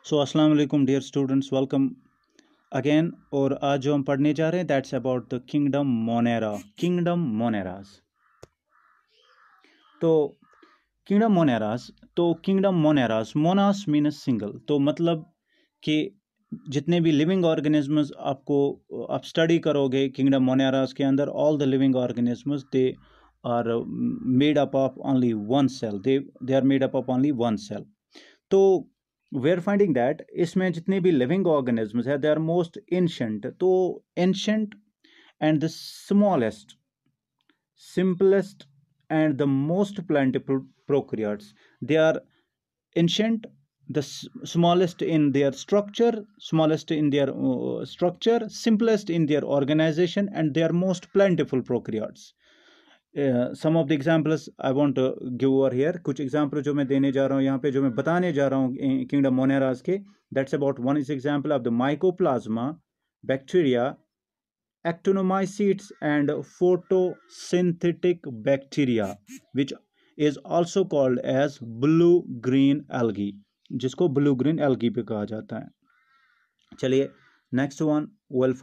सो अस्सलाम वालेकुम dear students, welcome again. और आज जो हम पढ़ने जा रहे हैं that's about the kingdom Monera, kingdom Moneras. तो kingdom Moneras, monas means single. तो मतलब कि जितने भी लिविंग ऑर्गेनिजम्स आप स्टडी करोगे किंगडम मोनेरास के अंदर, all the living organisms they are made up of only one cell, they are made up of only one cell. तो वी आर फाइंडिंग दैट इसमें जितने भी लिविंग ऑर्गेनिजम्स है they are most ancient. तो ancient and the smallest, simplest and the most plentiful prokaryotes. They are ancient, the smallest in their structure, simplest in their organization, and they are most plentiful prokaryotes. Some of the examples I want to give over here. कुछ example जो मैं देने जा रहा हूँ यहाँ पे, जो मैं बताने जा रहा हूँ किंगडम मोनेरास के, that's about one is example of the mycoplasma bacteria, actinomycetes and photosynthetic bacteria, which is also called as blue green algae, जिसको blue green algae भी कहा जाता है। चलिए next one we'll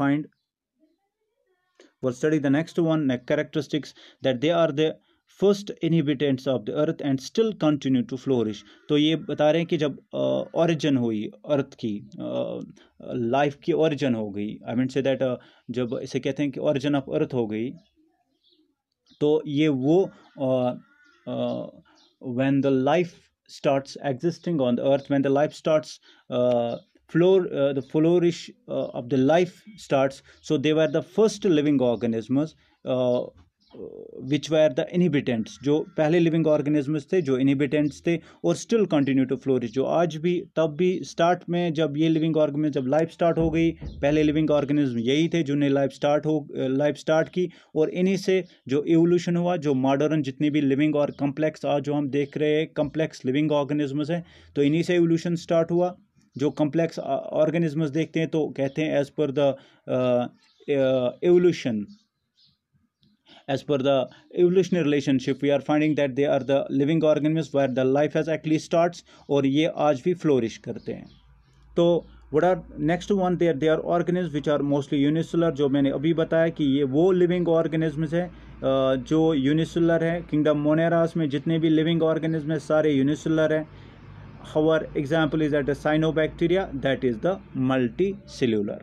study the next one, characteristics that they are the first inhabitants of the earth and still continue to flourish। तो ये बता रहे हैं कि जब ओरिजिन हुई अर्थ की, लाइफ की ओरिजिन हो गई, आई मीन से दैट जब इसे कहते हैं कि ओरिजिन ऑफ अर्थ हो गई, तो ये वो when the life starts existing on the earth, when the life starts the flourish of the life starts, so they were the first living organisms which were the inhabitants, जो पहले living organisms थे, जो इनहिबिटेंट्स थे, और still continue to flourish, जो आज भी, तब भी स्टार्ट में जब ये लिविंग ऑर्गेनिज्म, जब लाइफ स्टार्ट हो गई, पहले लिविंग ऑर्गेनिज्म यही थे जिन्हें लाइफ स्टार्ट की, और इन्हीं से जो इवोल्यूशन हुआ, जो मॉडर्न जितनी भी लिविंग और कम्प्लेक्स आज जो हम देख रहे हैं कम्प्लेक्स लिविंग ऑर्गेनिजम्स हैं, तो इन्हीं से इवोल्यूशन स्टार्ट हुआ। जो कम्प्लेक्स ऑर्गेनिजम्स देखते हैं तो कहते हैं as per the evolution, as per the evolutionary relationship, we are finding that they are the living organisms where the life has actually starts, और ये आज भी flourish करते हैं। तो what are next one, they are organisms which are mostly unicellular, जो मैंने अभी बताया कि ये वो living organisms है जो unicellular है। किंगडम मोनेरास में जितने भी living organisms हैं सारे unicellular हैं। Our example is that the cyanobacteria, that is the multicellular।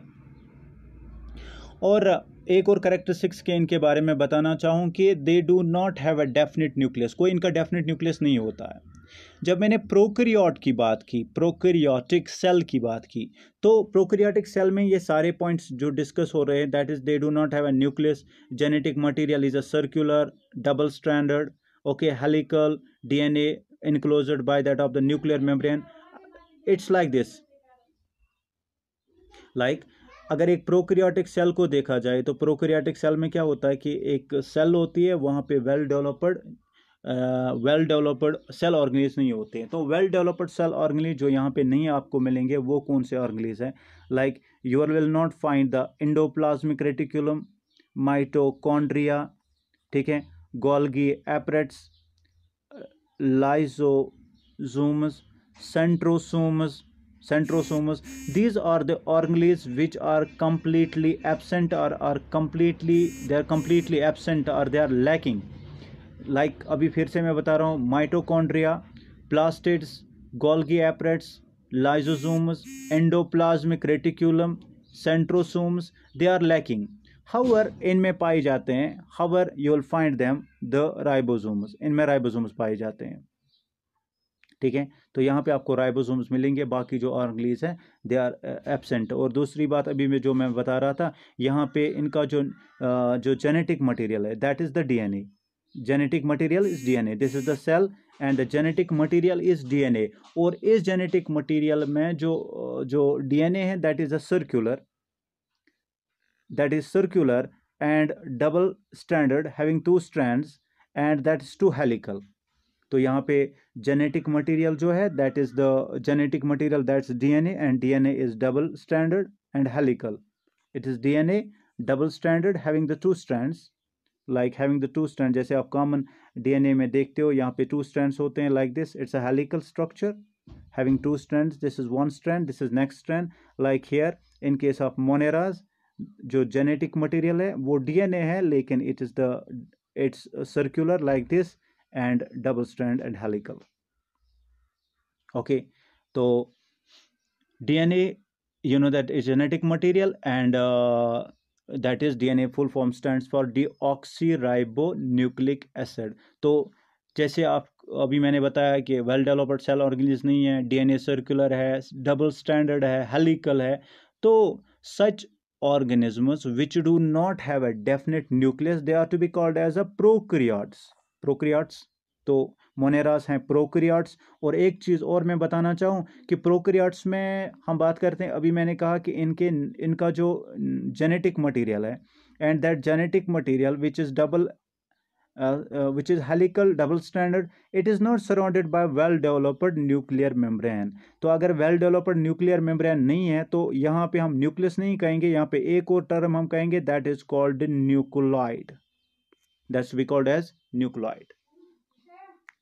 और एक और कैरेक्टरिस्टिक्स के इनके बारे में बताना चाहूँ कि they do not have a definite nucleus, कोई इनका डेफिनेट न्यूक्लियस नहीं होता है। जब मैंने प्रोकैरियोट की बात की, प्रोकैरियोटिक सेल की बात की, तो प्रोकैरियोटिक सेल में ये सारे पॉइंट्स जो डिस्कस हो रहे हैं, that is they do not have a nucleus, genetic material is a circular double stranded, okay, helical, DNA enclosed by that of the nuclear membrane. It's like this, like अगर एक prokaryotic cell को देखा जाए तो prokaryotic cell में क्या होता है कि एक सेल होती है, वहाँ पे वेल डेवलप्ड सेल ऑर्गेनिज नहीं होते हैं। तो वेल डेवलप्ड सेल ऑर्गेनिज जो यहाँ पे नहीं आपको मिलेंगे वो कौन से ऑर्गेनिज हैं? Like you will not find the endoplasmic reticulum, mitochondria, ठीक है, Golgi apparatus, lysosomes, centrosomes. These are the organelles which are completely absent, or they are completely absent, or they are lacking. Like अभी फिर से मैं बता रहा हूँ, mitochondria, plastids, Golgi apparatus, lysosomes, endoplasmic reticulum, centrosomes, they are lacking. However, इनमें पाए जाते हैं, however you will find them the ribosomes, इनमें राइबोसोम्स पाए जाते हैं, ठीक है। तो यहाँ पे आपको राइबोसोम्स मिलेंगे, बाकी जो ऑर्गेनेल्स हैं दे आर एब्सेंट। और दूसरी बात अभी मैं बता रहा था, यहाँ पे इनका जो जेनेटिक मटेरियल है that is the DNA, genetic material is DNA, this is the cell and the genetic material is DNA. और इस जेनेटिक मटेरियल में जो डीएनए है that is a circular and double stranded, having two strands, and that is two helical। तो यहाँ पे genetic material जो है that is the genetic material that's DNA, and DNA is double stranded and helical. It is DNA double stranded having the two strands, like having the two strand, जैसे आप common DNA में देखते हो यहाँ पे two strands होते हैं, like this, it's a helical structure, having two strands. This is one strand, this is next strand. Like here in case of moneras, जो genetic material है वो DNA है, लेकिन it's circular like this and double strand and helical. Okay, so DNA, you know that is genetic material, and that is DNA full form stands for deoxyribonucleic acid. तो जैसे आप अभी मैंने बताया कि वेल डेवलप्ड सेल ऑर्गेनिज्म नहीं है, DNA circular है, डबल स्टैंडर्ड है, हेलिकल है, तो सच organisms which do not have a definite nucleus, they are to be called as a prokaryotes. तो मोनेरास हैं प्रोकैरियोट्स. और एक चीज़ और मैं बताना चाहूँ कि प्रोकैरियोट्स में हम बात करते हैं, अभी मैंने कहा कि इनका जो जेनेटिक मटेरियल है, and that genetic material which is helical double stranded, it is not surrounded by well developed nuclear membrane. तो अगर well developed nuclear membrane नहीं है तो यहाँ पे हम न्यूक्लियस नहीं कहेंगे, यहाँ पे एक और टर्म हम कहेंगे, that is called nucleoid. That's we called as nucleoid.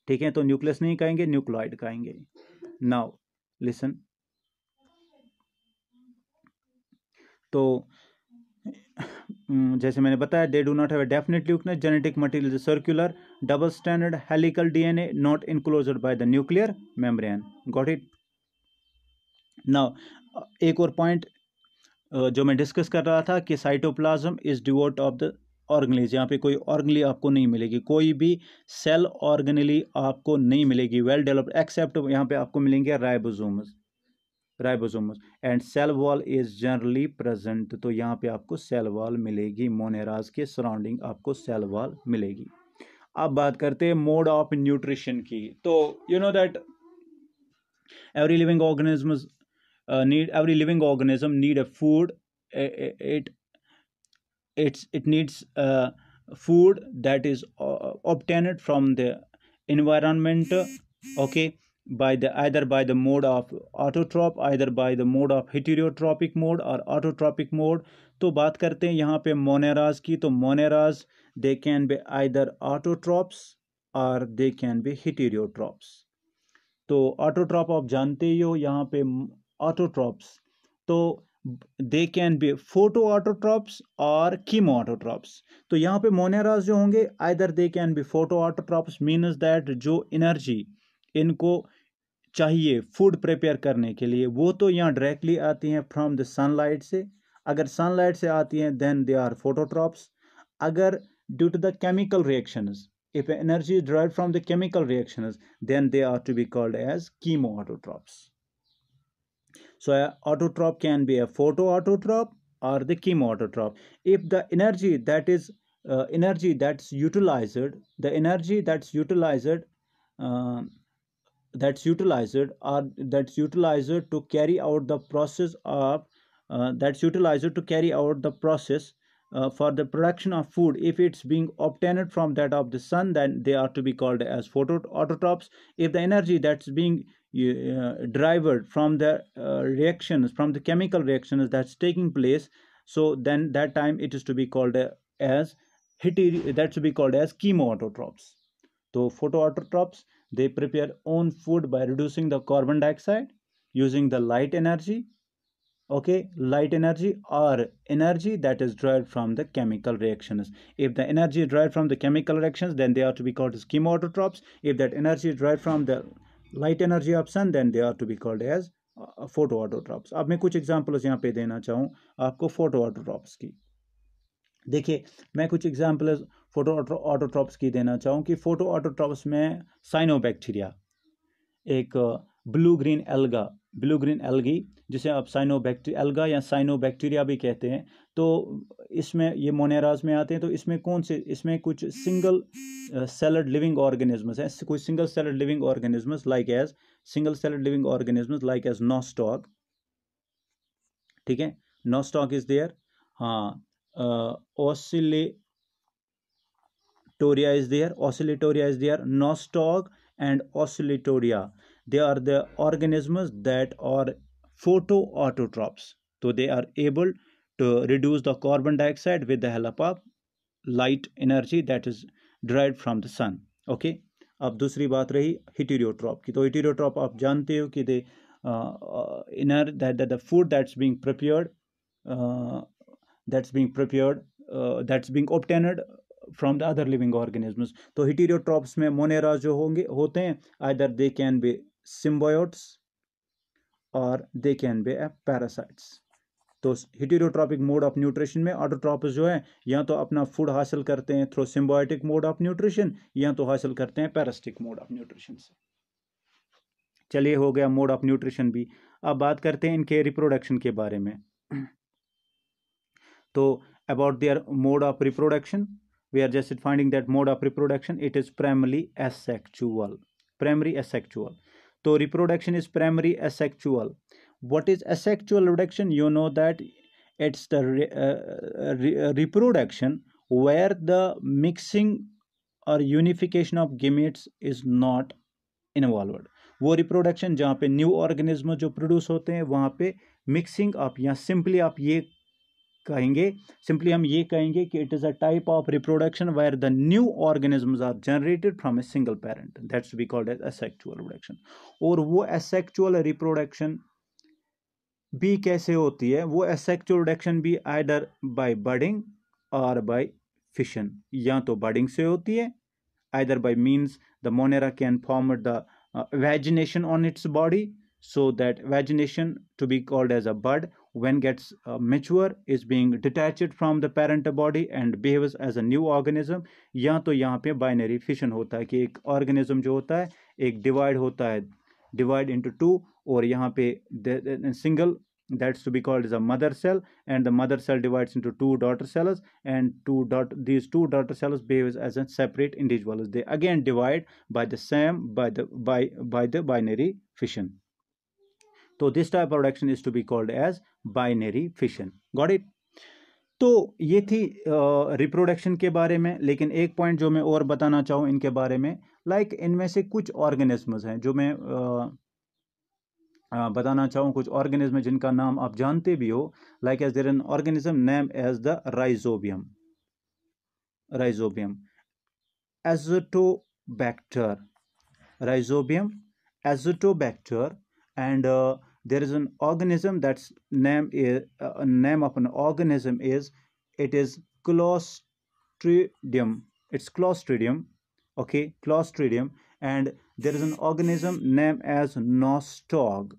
ठीक है, तो न्यूक्लियस नहीं कहेंगे, न्यूक्लियोइड कहेंगे. Now listen. तो जैसे मैंने बताया, they do not have a definite nucleus, genetic material is circular, double standard, helical DNA not enclosed by the nuclear membrane. Got it. Now एक और पॉइंट जो मैं डिस्कस कर रहा था कि cytoplasm is devote of the organelle. यहाँ पे कोई ऑर्गेनेली आपको नहीं मिलेगी, कोई भी सेल ऑर्गेनेली आपको नहीं मिलेगी वेल डेवलप्ड, एक्सेप्ट यहाँ पे आपको मिलेंगे ribosomes and cell wall is generally present. तो यहाँ पे आपको सेल वॉल मिलेगी, मोनेराज के सराउंडिंग आपको सेल वॉल मिलेगी. अब बात करते हैं मोड ऑफ न्यूट्रिशन की. तो you know that every living organisms every living organism need a food. It needs food that is obtained from the environment, okay, either by the mode of autotroph, either by the mode of heterotropic mode or autotropic mode. तो बात करते हैं यहाँ पे मोनेराज की. तो मोनेराज they can be either autotrophs or they can be heterotrophs. तो autotroph आप जानते ही हो, यहाँ पे ऑटोट्रॉप्स, तो दे कैन बी फोटो ऑटोट्रॉप्स और कीमो ऑटोट्रॉप्स. तो यहाँ पे मोनेराज जो होंगे, either they can B photo autotrophs, means that जो एनर्जी इनको चाहिए फूड प्रिपेयर करने के लिए वो तो यहाँ डायरेक्टली आती हैं फ्रॉम द सनलाइट से. अगर सनलाइट से आती हैं देन दे आर फोटोट्रॉप्स. अगर due to the chemical reactions, if energy is derived from the chemical reactions, then they are to be called as chemoautotrophs. So an autotroph can be a photoautotroph or the chemoautotroph. If the energy that's utilized, the energy that's utilized to carry out the process of for the production of food, if it's being obtained from that of the sun, then they are to be called as photoautotrophs. If the energy that's being derived from the reactions, from the chemical reactions that's taking place, so then that time it is to be called as chemoautotrophs. So photoautotrophs, they prepare own food by reducing the carbon dioxide using the light energy. Okay, light energy or energy that is derived from the chemical reactions. If the energy is derived from the chemical reactions, then they are to be called as chemoautotrophs. If that energy is derived from the light energy of sun, then they are to be called as photoautotrophs. अब मैं कुछ examples यहाँ पे देना चाहूँ आपको फोटोऑटोट्रॉप्स की. देखिए, मैं कुछ एग्जाम्पल्स फोटोऑटोट्रॉप्स की देना चाहूँ कि फोटोऑटोट्रॉप्स में साइनोबैक्टीरिया, एक ब्लू ग्रीन एल्गी जिसे आप एल्गा या साइनोबैक्टीरिया भी कहते हैं, तो इसमें ये मोनेराज में आते हैं. तो इसमें कुछ सिंगल सेलड लिविंग ऑर्गेनिजम्स हैं, कुछ single celled living organisms like as Nostoc. ठीक है, नोस्टॉक इज देयर. हाँ, Oscillatoria is there. Nostoc and oscillatoria, they are the organisms that are photoautotrophs. So they are able to reduce the carbon dioxide with the help of light energy that is derived from the sun. Okay, अब दूसरी बात रही हेटेरोट्रॉप की, तो हेटेरोट्रॉप आप जानते हो कि they inner that the food that's being prepared that's being obtained from the other living organisms. तो हेटेरोट्रॉप्स में मोनेरा जो होते हैं, either they can be symbionts और दे कैन बी पैरासाइट्स। तो हेटेरोट्रॉपिक मोड ऑफ न्यूट्रिशन में autotrophs जो है या तो अपना फूड हासिल करते हैं through symbiotic mode of nutrition या तो हासिल करते हैं पैरासिटिक मोड ऑफ न्यूट्रिशन से। चलिए, हो गया मोड ऑफ न्यूट्रिशन भी। अब बात करते हैं इनके रिप्रोडक्शन के बारे में। तो about their mode of reproduction, we are just finding that mode of reproduction it is primary asexual. Primary asexual, तो reproduction is primary asexual. What is asexual reproduction? You know that it's the reproduction where the mixing or unification of gametes is not involved. वो reproduction जहाँ पे new organism जो produce होते हैं वहाँ पे mixing up, या सिंपली आप ये कहेंगे, सिंपली हम ये कहेंगे कि it is a type of reproduction where the new organisms are generated from a single parent, that's we called as asexual reproduction. और वो एसेक्सुअल रिप्रोडक्शन भी कैसे होती है? वो एसेक्सुअल रिप्रोडक्शन भी आइदर बाय बडिंग और बाय फिशन, या तो बडिंग से होती है, either by means the Monera can form the vagination on its body, so that vagination, to be called as a bud, when gets mature is being detached from the parent body and behaves as a new organism। या तो यहाँ पे binary fission होता है कि एक organism जो होता है एक डिवाइड होता है, डिवाइड इंटू टू, और यहाँ पे single, that's to be called as a mother cell, and the mother cell divides into two daughter cells, and these two daughter cells behaves as a separate individuals. They again divide by the binary fission. So this type of reaction is to be called as binary fission. Got it? तो ये थी reproduction के बारे में। लेकिन एक point जो मैं और बताना चाहूँ इनके बारे में, लाइक इनमें से कुछ ऑर्गेनिज्म्स हैं जो मैं बताना चाहूँ, कुछ ऑर्गेनिज्म जिनका नाम आप जानते भी हो, like as there an organism name as the Rhizobium, Azotobacter, Rhizobium Azotobacter, and there is an organism that's name of an organism is, it is Clostridium. It's Clostridium, okay, Clostridium. And there is an organism named as Nostoc.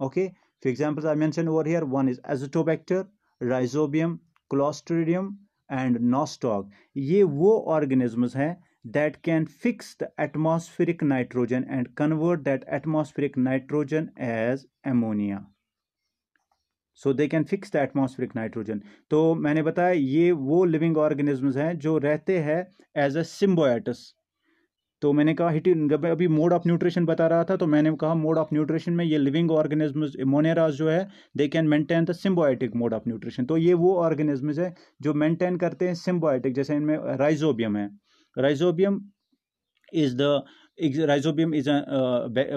Okay, for examples I mentioned over here, one is Azotobacter, Rhizobium, Clostridium and Nostoc. ये वो organisms हैं that can fix the atmospheric nitrogen and convert that atmospheric nitrogen as ammonia. So they can fix the atmospheric nitrogen. तो मैंने बताया ये वो living organisms हैं जो रहते हैं as a symbiotes. तो मैंने कहा जब अभी मोड ऑफ न्यूट्रिशन बता रहा था तो मैंने कहा मोड ऑफ न्यूट्रिशन में ये लिविंग ऑर्गेनिजम्स मोनेरास जो है they can maintain the symbiotic mode of nutrition. तो ये वो ऑर्गेनिजम्स है जो मेंटेन करते हैं सिम्बायोटिक, जैसे इनमें राइजोबियम है। Rhizobium is a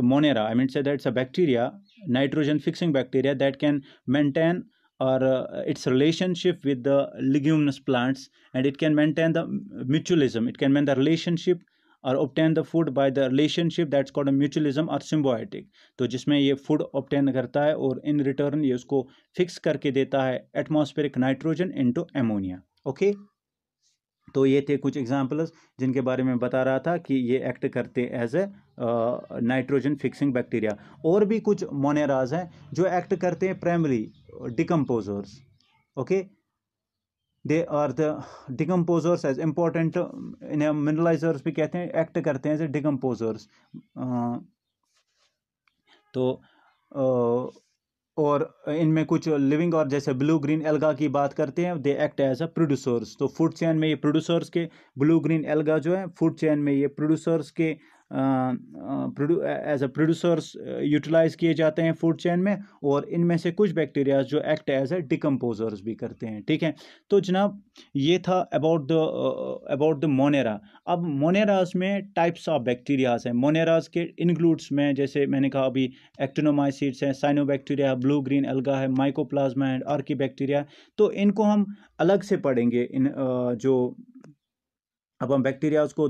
monera, I mean say that it's a bacteria, nitrogen fixing bacteria that can maintain or its relationship with the leguminous plants, and it can maintain the mutualism, it can maintain the relationship or obtain the food by the relationship that's called a mutualism or symbiotic। तो जिसमें ये food obtain करता है और in return ये उसको fix करके देता है atmospheric nitrogen into ammonia. Okay, तो ये थे कुछ एग्जांपल्स जिनके बारे में बता रहा था कि ये एक्ट करते as a nitrogen fixing bacteria. और भी कुछ मोनेराज हैं जो एक्ट करते हैं primary decomposers. Okay, they are the decomposers as important, इन्हें मिनरलाइजर्स भी कहते हैं, एक्ट करते हैं एज ए डिकम्पोजर्स। तो और इनमें कुछ लिविंग और जैसे ब्लू ग्रीन एल्गा की बात करते हैं, they act as a producers. तो फूड चेन में ये प्रोड्यूसर्स के, ब्लू ग्रीन एल्गा जो है फूड चेन में ये प्रोड्यूसर्स के एज अ प्रोड्यूसर्स यूटिलाइज किए जाते हैं फूड चेन में। और इनमें से कुछ बैक्टीरिया जो एक्ट एज ए डिकम्पोजर्स भी करते हैं। ठीक है, तो जनाब ये था अबाउट द मोनेरा। अब मोनेराज में टाइप्स ऑफ बैक्टीरियाज हैं। मोनेराज के इंक्लूड्स में जैसे मैंने कहा अभी एक्टिनोमाइसीट्स हैं, साइनोबैक्टीरिया, ब्लू ग्रीन एल्गा है, माइकोप्लाज्मा एंड आर्कीबैक्टीरिया। तो इनको हम अलग से पढ़ेंगे इन जो अब हम बैक्टीरियाज को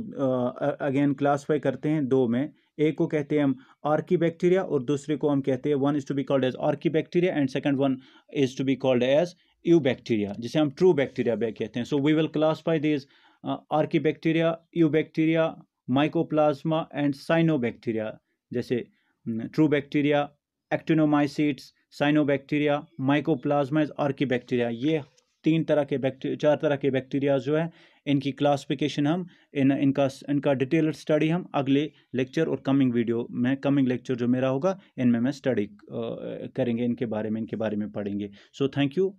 अगेन क्लासीफाई करते हैं दो में। एक को कहते हैं हम आर्की बैक्टीरिया और दूसरे को हम कहते हैं, one is to be called as archaebacteria and second one is to be called as eubacteria, जिसे हम ट्रू बैक्टीरिया कहते हैं। So we will classify this archaebacteria, eubacteria, mycoplasma and cyanobacteria. जैसे true bacteria, actinomycetes, cyanobacteria, mycoplasma, archaebacteria. ये तीन तरह के bacteria, चार तरह के बैक्टीरिया जो है, इनकी क्लासिफिकेशन हम इनका डिटेल स्टडी हम अगले लेक्चर और कमिंग वीडियो में, कमिंग लेक्चर जो मेरा होगा इनमें मैं स्टडी करेंगे, इनके बारे में पढ़ेंगे। So thank you.